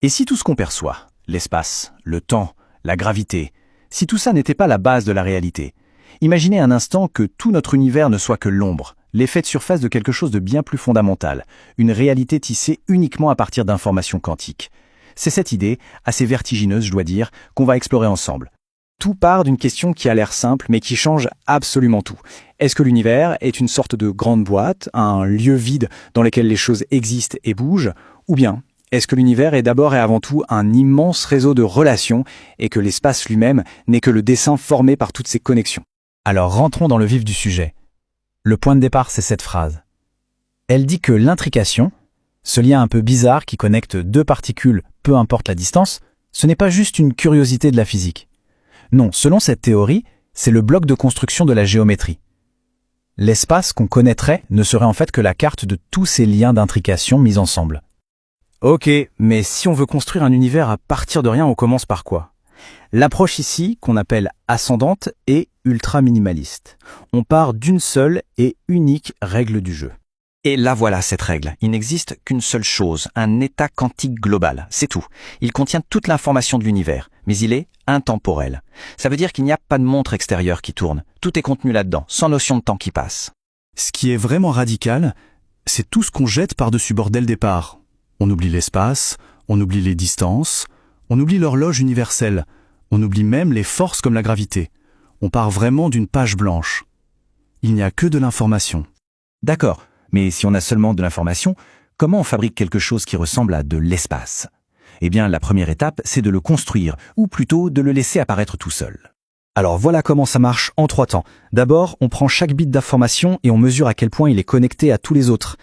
Et si tout ce qu'on perçoit, l'espace, le temps, la gravité, si tout ça n'était pas la base de la réalité, imaginez un instant que tout notre univers ne soit que l'ombre, l'effet de surface de quelque chose de bien plus fondamental, une réalité tissée uniquement à partir d'informations quantiques. C'est cette idée, assez vertigineuse je dois dire, qu'on va explorer ensemble. Tout part d'une question qui a l'air simple mais qui change absolument tout. Est-ce que l'univers est une sorte de grande boîte, un lieu vide dans lequel les choses existent et bougent, ou bien est-ce que l'univers est d'abord et avant tout un immense réseau de relations et que l'espace lui-même n'est que le dessin formé par toutes ces connexions? Alors rentrons dans le vif du sujet. Le point de départ, c'est cette phrase. Elle dit que l'intrication, ce lien un peu bizarre qui connecte deux particules, peu importe la distance, ce n'est pas juste une curiosité de la physique. Non, selon cette théorie, c'est le bloc de construction de la géométrie. L'espace qu'on connaîtrait ne serait en fait que la carte de tous ces liens d'intrication mis ensemble. Ok, mais si on veut construire un univers à partir de rien, on commence par quoi? L'approche ici, qu'on appelle ascendante, est ultra minimaliste. On part d'une seule et unique règle du jeu. Et là voilà cette règle. Il n'existe qu'une seule chose, un état quantique global, c'est tout. Il contient toute l'information de l'univers, mais il est intemporel. Ça veut dire qu'il n'y a pas de montre extérieure qui tourne. Tout est contenu là-dedans, sans notion de temps qui passe. Ce qui est vraiment radical, c'est tout ce qu'on jette par-dessus bord dès le départ. On oublie l'espace, on oublie les distances, on oublie l'horloge universelle, on oublie même les forces comme la gravité. On part vraiment d'une page blanche. Il n'y a que de l'information. D'accord, mais si on a seulement de l'information, comment on fabrique quelque chose qui ressemble à de l'espace? Eh bien, la première étape, c'est de le construire, ou plutôt de le laisser apparaître tout seul. Alors voilà comment ça marche en 3 temps. D'abord, on prend chaque bit d'information et on mesure à quel point il est connecté à tous les autres.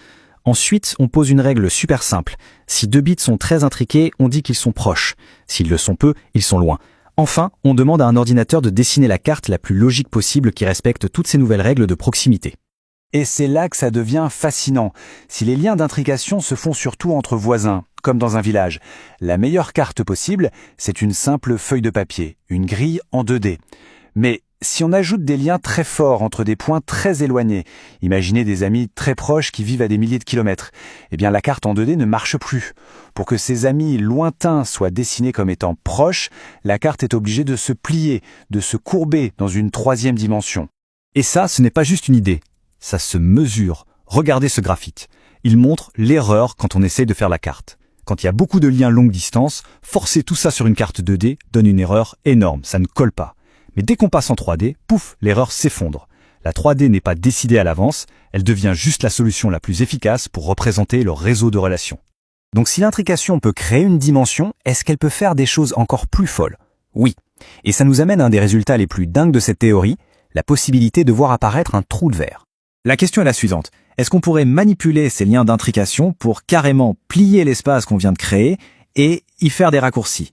Ensuite, on pose une règle super simple. Si 2 bits sont très intriqués, on dit qu'ils sont proches. S'ils le sont peu, ils sont loin. Enfin, on demande à un ordinateur de dessiner la carte la plus logique possible qui respecte toutes ces nouvelles règles de proximité. Et c'est là que ça devient fascinant. Si les liens d'intrication se font surtout entre voisins, comme dans un village, la meilleure carte possible, c'est une simple feuille de papier, une grille en 2D. Mais si on ajoute des liens très forts entre des points très éloignés, imaginez des amis très proches qui vivent à des milliers de kilomètres, eh bien la carte en 2D ne marche plus. Pour que ces amis lointains soient dessinés comme étant proches, la carte est obligée de se plier, de se courber dans une 3e dimension. Et ça, ce n'est pas juste une idée. Ça se mesure. Regardez ce graphique. Il montre l'erreur quand on essaye de faire la carte. Quand il y a beaucoup de liens longue distance, forcer tout ça sur une carte 2D donne une erreur énorme, ça ne colle pas. Mais dès qu'on passe en 3D, pouf, l'erreur s'effondre. La 3D n'est pas décidée à l'avance, elle devient juste la solution la plus efficace pour représenter le réseau de relations. Donc si l'intrication peut créer une dimension, est-ce qu'elle peut faire des choses encore plus folles? Oui. Et ça nous amène à un des résultats les plus dingues de cette théorie, la possibilité de voir apparaître un trou de verre. La question est la suivante. Est-ce qu'on pourrait manipuler ces liens d'intrication pour carrément plier l'espace qu'on vient de créer et y faire des raccourcis?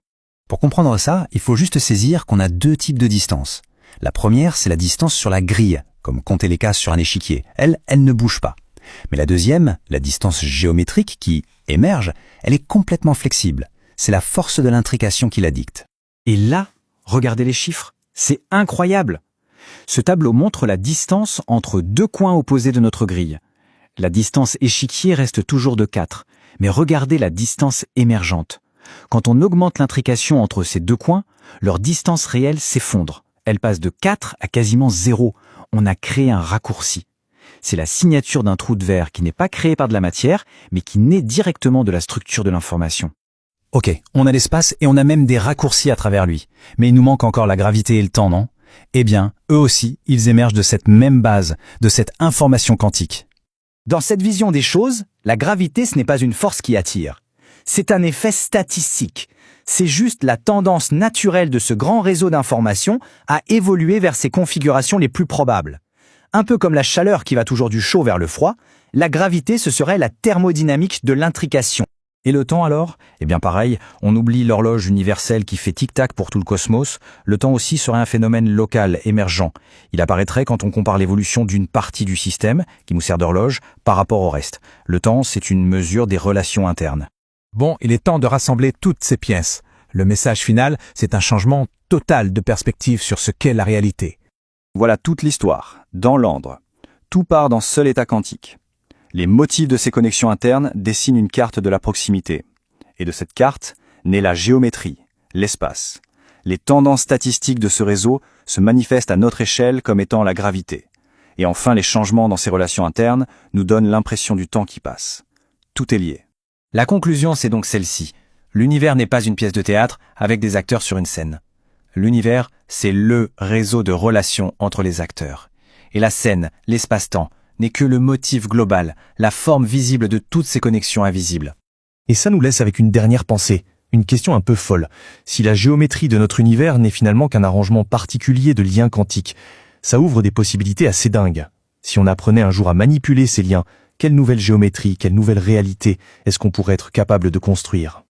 Pour comprendre ça, il faut juste saisir qu'on a 2 types de distances. La première, c'est la distance sur la grille, comme compter les cases sur un échiquier. Elle ne bouge pas. Mais la deuxième, la distance géométrique qui émerge, elle est complètement flexible. C'est la force de l'intrication qui la dicte. Et là, regardez les chiffres, c'est incroyable! Ce tableau montre la distance entre 2 coins opposés de notre grille. La distance échiquier reste toujours de 4, mais regardez la distance émergente. Quand on augmente l'intrication entre ces 2 coins, leur distance réelle s'effondre. Elle passe de 4 à quasiment 0. On a créé un raccourci. C'est la signature d'un trou de verre qui n'est pas créé par de la matière, mais qui naît directement de la structure de l'information. Ok, on a l'espace et on a même des raccourcis à travers lui. Mais il nous manque encore la gravité et le temps, non? Eh bien, eux aussi, ils émergent de cette même base, de cette information quantique. Dans cette vision des choses, la gravité, ce n'est pas une force qui attire. C'est un effet statistique. C'est juste la tendance naturelle de ce grand réseau d'informations à évoluer vers ses configurations les plus probables. Un peu comme la chaleur qui va toujours du chaud vers le froid, la gravité, ce serait la thermodynamique de l'intrication. Et le temps alors? Eh bien pareil, on oublie l'horloge universelle qui fait tic-tac pour tout le cosmos. Le temps aussi serait un phénomène local, émergent. Il apparaîtrait quand on compare l'évolution d'une partie du système, qui nous sert d'horloge, par rapport au reste. Le temps, c'est une mesure des relations internes. Bon, il est temps de rassembler toutes ces pièces. Le message final, c'est un changement total de perspective sur ce qu'est la réalité. Voilà toute l'histoire, dans l'ordre. Tout part dans seul état quantique. Les motifs de ces connexions internes dessinent une carte de la proximité. Et de cette carte naît la géométrie, l'espace. Les tendances statistiques de ce réseau se manifestent à notre échelle comme étant la gravité. Et enfin, les changements dans ces relations internes nous donnent l'impression du temps qui passe. Tout est lié. La conclusion, c'est donc celle-ci. L'univers n'est pas une pièce de théâtre avec des acteurs sur une scène. L'univers, c'est le réseau de relations entre les acteurs. Et la scène, l'espace-temps, n'est que le motif global, la forme visible de toutes ces connexions invisibles. Et ça nous laisse avec une dernière pensée, une question un peu folle. Si la géométrie de notre univers n'est finalement qu'un arrangement particulier de liens quantiques, ça ouvre des possibilités assez dingues. Si on apprenait un jour à manipuler ces liens, quelle nouvelle géométrie, quelle nouvelle réalité est-ce qu'on pourrait être capable de construire ?